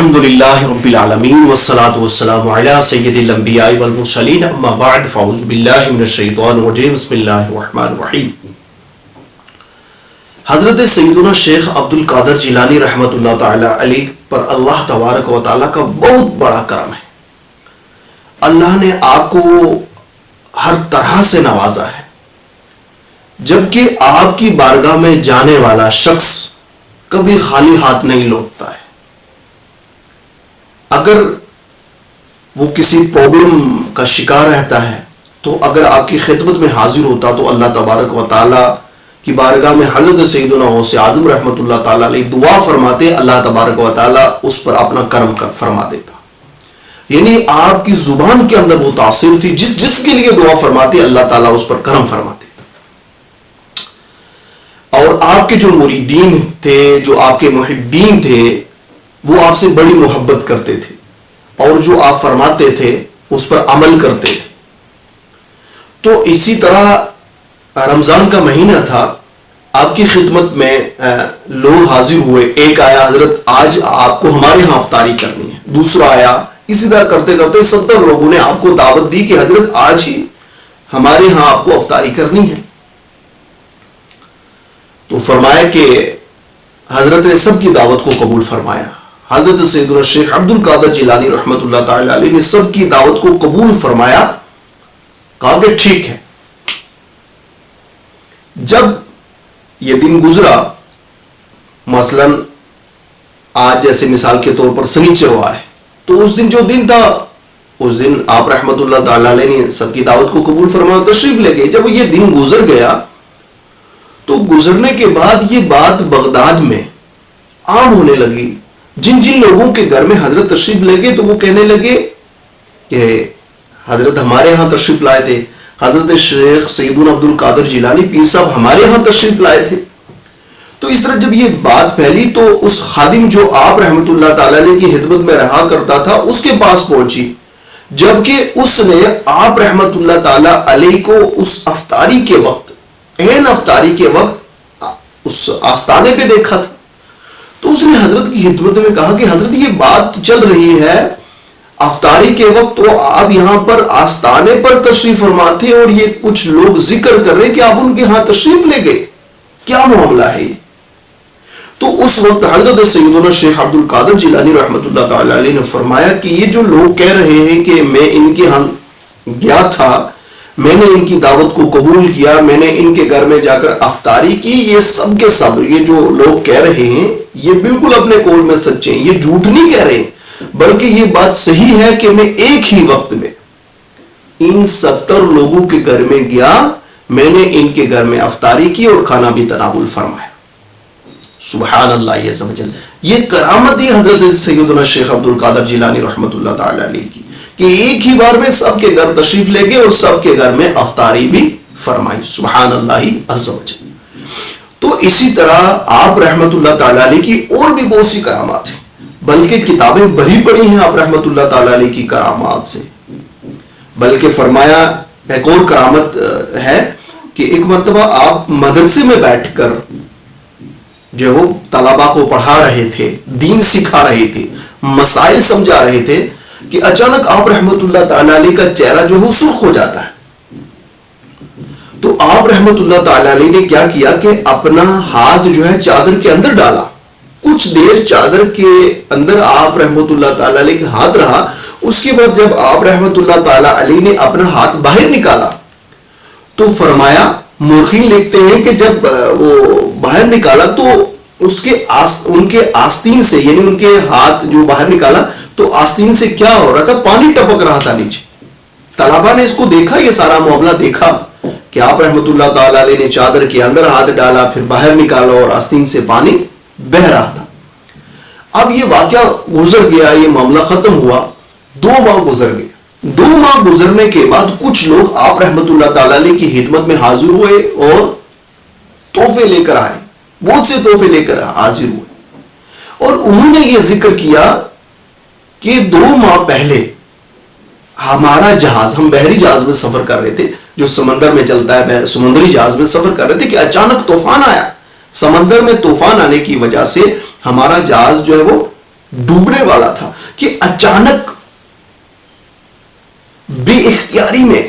الحمدللہ رب العالمین والصلاة والسلام علی سید الانبیاء والمرسلین اما بعد فاعوذ باللہ من الشیطان الرجیم بسم اللہ الرحمن الرحیم۔ حضرت سیدنا شیخ عبد القادر جیلانی رحمۃ اللہ تعالی علیہ پر اللہ تبارک و تعالی کا بہت بڑا کرم ہے۔ اللہ نے آپ کو ہر طرح سے نوازا ہے، جبکہ آپ کی بارگاہ میں جانے والا شخص کبھی خالی ہاتھ نہیں لوٹتا ہے۔ اگر وہ کسی پرابلم کا شکار رہتا ہے تو اگر آپ کی خدمت میں حاضر ہوتا تو اللہ تبارک و تعالیٰ کی بارگاہ میں حضرت سیدنا غوث اعظم رحمۃ اللہ تعالیٰ علیہ دعا فرماتے، اللہ تبارک و تعالیٰ اس پر اپنا کرم فرما دیتا۔ یعنی آپ کی زبان کے اندر وہ تاثیر تھی، جس کے لیے دعا فرماتے اللہ تعالیٰ اس پر کرم فرماتے۔ اور آپ کے جو مریدین تھے، جو آپ کے محبین تھے، وہ آپ سے بڑی محبت کرتے تھے اور جو آپ فرماتے تھے اس پر عمل کرتے تھے۔ تو اسی طرح رمضان کا مہینہ تھا، آپ کی خدمت میں لوگ حاضر ہوئے۔ ایک آیا، حضرت آج آپ کو ہمارے ہاں افطاری کرنی ہے۔ دوسرا آیا، اسی طرح کرتے کرتے 70 لوگوں نے آپ کو دعوت دی کہ حضرت آج ہی ہمارے ہاں آپ کو افطاری کرنی ہے۔ تو فرمایا کہ حضرت نے سب کی دعوت کو قبول فرمایا۔ حضرت سیدنا شیخ عبد القادر جیلانی رحمۃ اللہ تعالی علیہ نے سب کی دعوت کو قبول فرمایا، کہا کہ ٹھیک ہے۔ جب یہ دن گزرا، مثلا آج جیسے مثال کے طور پر سنیچر ہے، تو اس دن جو دن تھا، اس دن آپ رحمۃ اللہ تعالی علیہ نے سب کی دعوت کو قبول فرمایا، تشریف لے گئے۔ جب یہ دن گزر گیا تو گزرنے کے بعد یہ بات بغداد میں عام ہونے لگی۔ جن لوگوں کے گھر میں حضرت تشریف لے گئے تو وہ کہنے لگے کہ حضرت ہمارے ہاں تشریف لائے تھے، حضرت شیخ سیدنا عبد القادر جیلانی پیر صاحب ہمارے ہاں تشریف لائے تھے۔ تو اس طرح جب یہ بات پھیلی تو اس خادم جو آپ رحمت اللہ تعالی علیہ کی خدمت میں رہا کرتا تھا اس کے پاس پہنچی، جبکہ اس نے آپ رحمت اللہ تعالی علیہ کو اس افطاری کے وقت، عین افطاری کے وقت اس آستانے پہ دیکھا تھا۔ تو اس نے حضرت کی خدمت میں کہا کہ حضرت یہ بات چل رہی ہے، افطاری کے وقت تو آپ یہاں پر آستانے پر تشریف فرماتے اور یہ کچھ لوگ ذکر کر رہے کہ آپ ان کے ہاں تشریف لے گئے، کیا معاملہ ہے؟ تو اس وقت حضرت سیدنا شیخ عبد القادر جیلانی رحمۃ اللہ تعالی علیہ نے فرمایا کہ یہ جو لوگ کہہ رہے ہیں کہ میں ان کے ہاں گیا تھا، میں نے ان کی دعوت کو قبول کیا، میں نے ان کے گھر میں جا کر افطاری کی، یہ سب کے سب یہ جو لوگ کہہ رہے ہیں یہ بالکل اپنے قول میں سچے ہیں، یہ جھوٹ نہیں کہہ رہے ہیں، بلکہ یہ بات صحیح ہے کہ میں ایک ہی وقت میں ان 70 لوگوں کے گھر میں گیا، میں نے ان کے گھر میں افطاری کی اور کھانا بھی تناول فرمایا۔ سبحان اللہ عز و جل۔ یہ کرامت ہی حضرت سیدنا شیخ عبد القادر جیلانی رحمۃ اللہ تعالی علیہ کی کہ ایک ہی بار میں سب کے گھر تشریف لے گئے اور سب کے گھر میں افطاری بھی فرمائی۔ سبحان اللہ عز و جل۔ تو اسی طرح آپ رحمت اللہ تعالیٰ علیہ کی اور بھی بہت سی کرامات ہیں، بلکہ کتابیں بھری پڑی ہیں آپ رحمت اللہ تعالیٰ علیہ کی کرامات سے۔ بلکہ فرمایا ایک اور کرامت ہے کہ ایک مرتبہ آپ مدرسے میں بیٹھ کر جو وہ طلباء کو پڑھا رہے تھے، دین سکھا رہے تھے، مسائل سمجھا رہے تھے کہ اچانک آپ رحمت اللہ تعالیٰ علیہ کا چہرہ جو ہے وہ سرخ ہو جاتا ہے۔ تو آپ رحمت اللہ تعالیٰ علیہ نے کیا کیا کہ اپنا ہاتھ جو ہے چادر کے اندر ڈالا، کچھ دیر چادر کے اندر آپ رحمت اللہ تعالیٰ علیہ کے ہاتھ رہا۔ اس کے بعد جب آپ رحمت اللہ تعالیٰ علیہ نے اپنا ہاتھ باہر نکالا تو فرمایا، مورخین لکھتے ہیں کہ جب وہ باہر نکالا تو ان کے آستین سے، یعنی ان کے ہاتھ جو باہر نکالا تو آستین سے کیا ہو رہا تھا؟ پانی ٹپک رہا تھا نیچے۔ طلباء نے اس کو دیکھا، یہ سارا معاملہ دیکھا کہ آپ رحمت اللہ تعالی علیہ نے چادر کے اندر ہاتھ ڈالا، پھر باہر نکالا اور آستین سے پانی بہہ رہا تھا۔ اب یہ واقعہ گزر گیا، یہ معاملہ ختم ہوا، 2 ماہ گزر گئے۔ 2 ماہ گزرنے کے بعد کچھ لوگ آپ رحمت اللہ تعالی علیہ کی خدمت میں حاضر ہوئے اور تحفے لے کر آئے، بہت سے تحفے لے کر حاضر ہوئے، اور انہوں نے یہ ذکر کیا کہ 2 ماہ پہلے ہمارا جہاز، ہم بحری جہاز میں سفر کر رہے تھے جو سمندر میں چلتا ہے، سمندری جہاز میں سفر کر رہے تھے کہ اچانک طوفان آیا۔ سمندر میں طوفان آنے کی وجہ سے ہمارا جہاز جو ہے وہ ڈوبنے والا تھا کہ اچانک بے اختیاری میں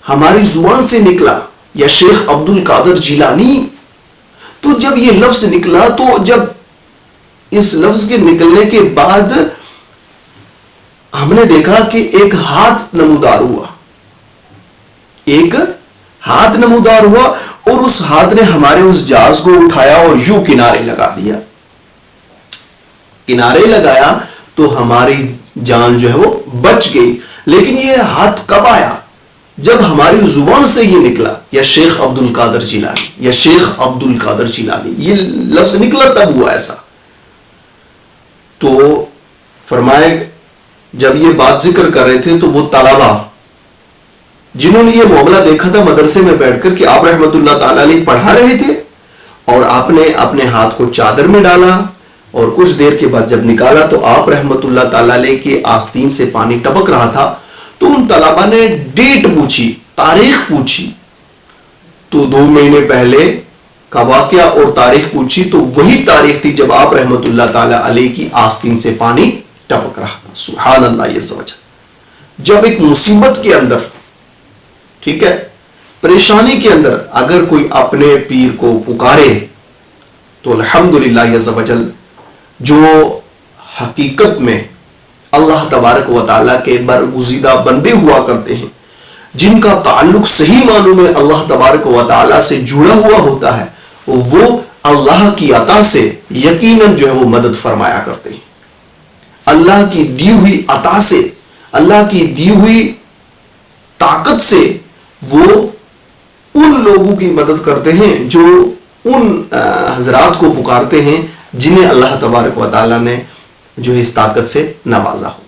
ہماری زبان سے نکلا یا شیخ عبد القادر جیلانی. تو جب یہ لفظ نکلا تو جب اس لفظ کے نکلنے کے بعد ہم نے دیکھا کہ ایک ہاتھ نمودار ہوا, ایک ہاتھ نمودار ہوا اور اس ہاتھ نے ہمارے اس جہاز کو اٹھایا اور یوں کنارے لگا دیا. کنارے لگایا تو ہماری جان جو ہے وہ بچ گئی. لیکن یہ ہاتھ کب آیا؟ جب ہماری زبان سے یہ نکلا یا شیخ عبد القادر جیلانی, یا شیخ عبد القادر جیلانی, یہ لفظ نکلا تب ہوا ایسا. تو فرمائے جب یہ بات ذکر کر رہے تھے تو وہ طلبہ جنہوں نے یہ معاملہ دیکھا تھا مدرسے میں بیٹھ کر کہ آپ رحمت اللہ تعالیٰ علیہ پڑھا رہے تھے اور آپ نے اپنے ہاتھ کو چادر میں ڈالا اور کچھ دیر کے بعد جب نکالا تو آپ رحمت اللہ تعالیٰ علیہ کے آستین سے پانی ٹپک رہا تھا. تو ان طلبہ نے ڈیٹ پوچھی, تاریخ پوچھی, تو 2 مہینے پہلے کا واقعہ اور تاریخ پوچھی تو وہی تاریخ تھی جب آپ رحمت اللہ تعالیٰ علیہ کی آستین سے پانی ٹپک رہا تھا. سبحان اللہ. یہ سمجھا جب ایک مصیبت کے اندر, ٹھیک ہے, پریشانی کے اندر اگر کوئی اپنے پیر کو پکارے تو الحمدللہ عز و جل جو حقیقت میں اللہ تبارک و تعالیٰ کے برگزیدہ بندے ہوا کرتے ہیں, جن کا تعلق صحیح معنوں میں اللہ تبارک و تعالیٰ سے جڑا ہوا ہوتا ہے, وہ اللہ کی عطا سے یقیناً جو ہے وہ مدد فرمایا کرتے ہیں. اللہ کی دی ہوئی عطا سے, اللہ کی دی ہوئی طاقت سے وہ ان لوگوں کی مدد کرتے ہیں جو ان حضرات کو پکارتے ہیں جنہیں اللہ تبارک و تعالیٰ نے جو اس طاقت سے نوازا ہو.